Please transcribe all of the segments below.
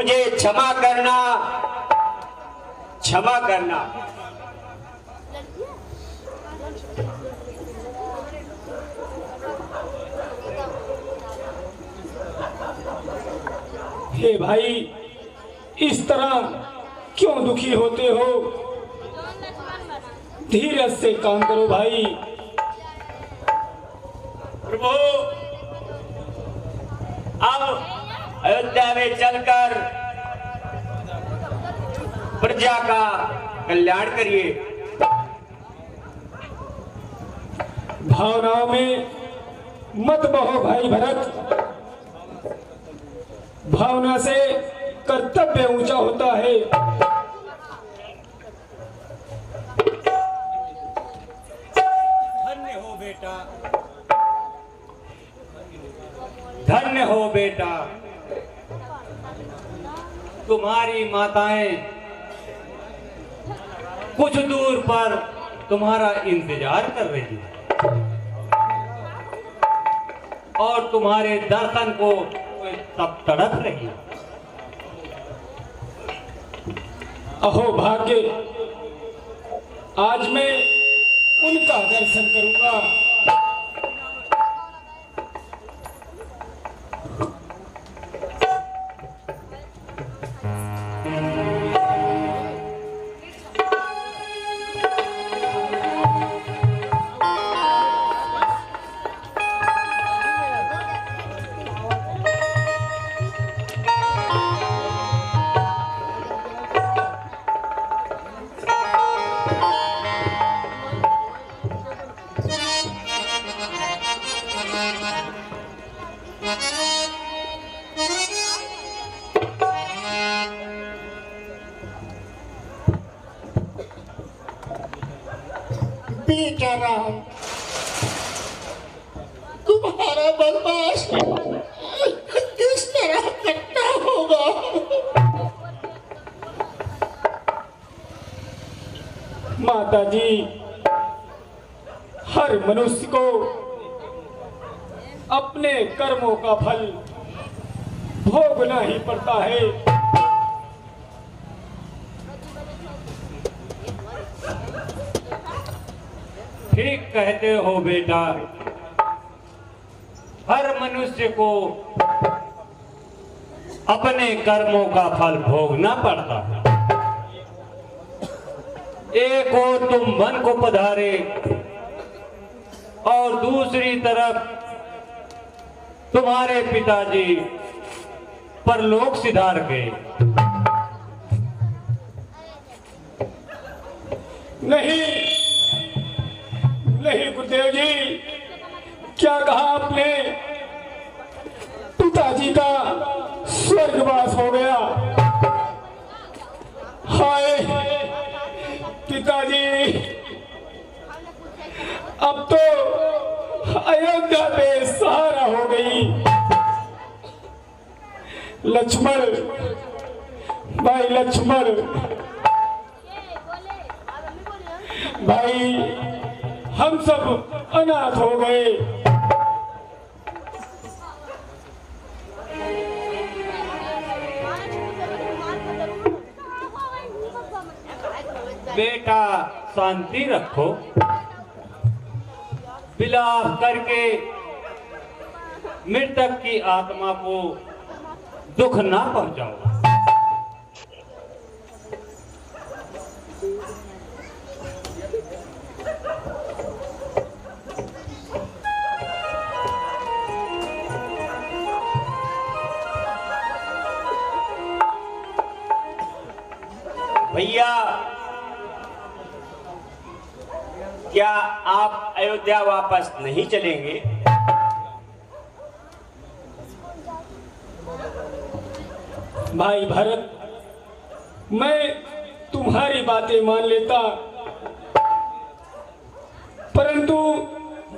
मुझे क्षमा करना, क्षमा करना। हे भाई, इस तरह क्यों दुखी होते हो? धीरज से काम करो भाई। प्रभु, अब अयोध्या में चलकर प्रजा का कल्याण करिए। भावनाओं में मत बहो भाई भरत। भावना से कर्तव्य ऊंचा होता है। धन्य हो बेटा, धन्य हो बेटा। तुम्हारी माताएं कुछ दूर पर तुम्हारा इंतजार कर रही है और तुम्हारे दर्शन को सब तड़प रही है। अहो भाग्य, आज मैं उनका दर्शन करूंगा। बेटा राम, तुम्हारा बदमाश किस तरह करता होगा? माता जी, हर मनुष्य को अपने कर्मों का फल भोगना ही पड़ता है। ठीक कहते हो बेटा, हर मनुष्य को अपने कर्मों का फल भोगना पड़ता है। एक ओर तुम वन को पधारे और दूसरी तरफ तुम्हारे पिताजी परलोक सिधार गए। नहीं नहीं गुरुदेव जी, क्या कहा आपने? पिताजी का स्वर्गवास हो गया। हाय पिताजी, अब तो अयोध्या पे सहारा हो गई। लक्ष्मण भाई, लक्ष्मण भाई, हम सब अनाथ हो गए। बेटा शांति रखो, विलाप करके मृतक की आत्मा को दुख ना पहुंचाओ। भैया, क्या आप अयोध्या वापस नहीं चलेंगे? भाई भरत, मैं तुम्हारी बातें मान लेता, परंतु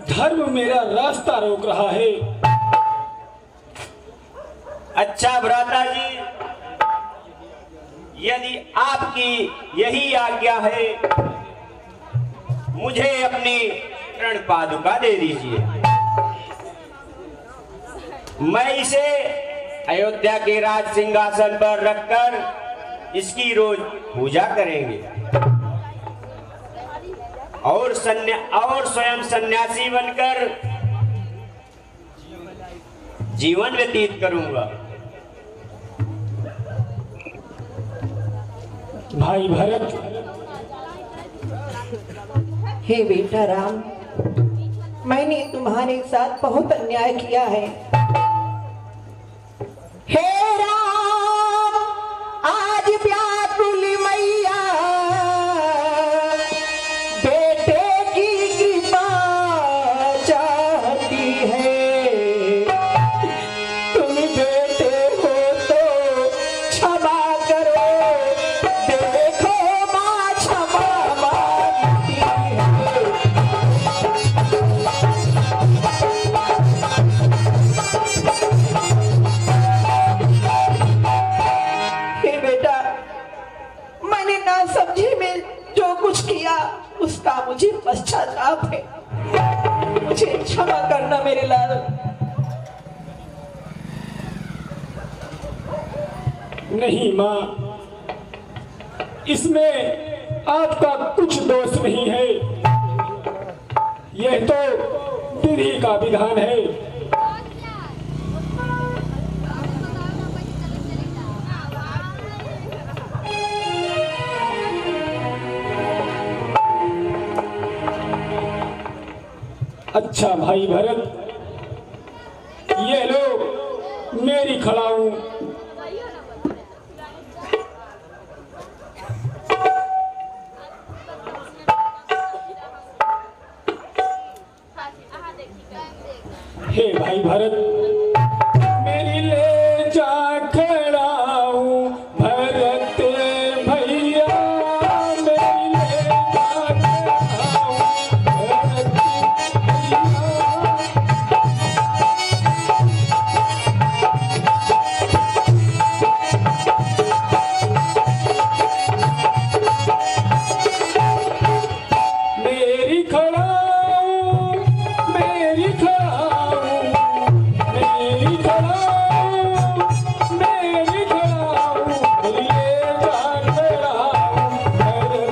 धर्म मेरा रास्ता रोक रहा है। अच्छा भ्राता जी, यदि आपकी यही आज्ञा है, मुझे अपनी ऋण पादुका दे दीजिए। मैं इसे अयोध्या के राज सिंहासन पर रखकर इसकी रोज पूजा करेंगे और स्वयं सन्यासी बनकर जीवन व्यतीत करूंगा। भाई भरत, हे बेटा राम, मैंने तुम्हारे साथ बहुत अन्याय किया है। हे राम, आज व्याकुल मैया बेटे की कृपा चाहती है। तुम बेटे हो तो क्षमा करो, देखो माँ क्षमा मांगती है। समझी में जो कुछ किया उसका मुझे पश्चाताप है। मुझे क्षमा करना मेरे लाल। नहीं माँ, इसमें आपका कुछ दोष नहीं है। यह तो विधि का विधान है। अच्छा भाई भरत, ये लो मेरी खड़ाऊ। हे भाई भरत, मेरी ले जा खड़ाऊ भरत भैया, मेरी ले जा खड़ाऊ भरत भैया। मेरी खड़ाऊ, मेरी खड़ाऊ, मेरी खड़ाऊ, मेरी खड़ाऊ, ले जा खड़ाऊ भरत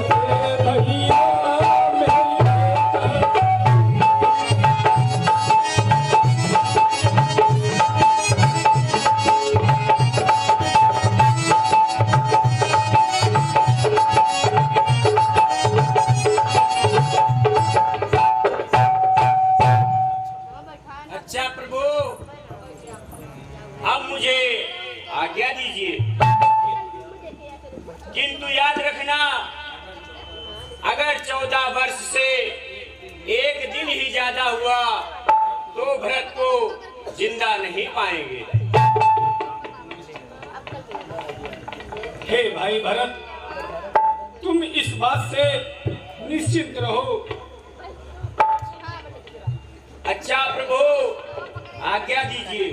भैया, मेरी अच्छा प्रभु, अब मुझे आज्ञा दीजिए, किंतु याद रखना, अगर 14 वर्ष से एक दिन ही ज्यादा हुआ तो भरत को जिंदा नहीं पाएंगे। हे भाई भरत, तुम इस बात से निश्चिंत रहो। अच्छा प्रभु, आज्ञा दीजिए।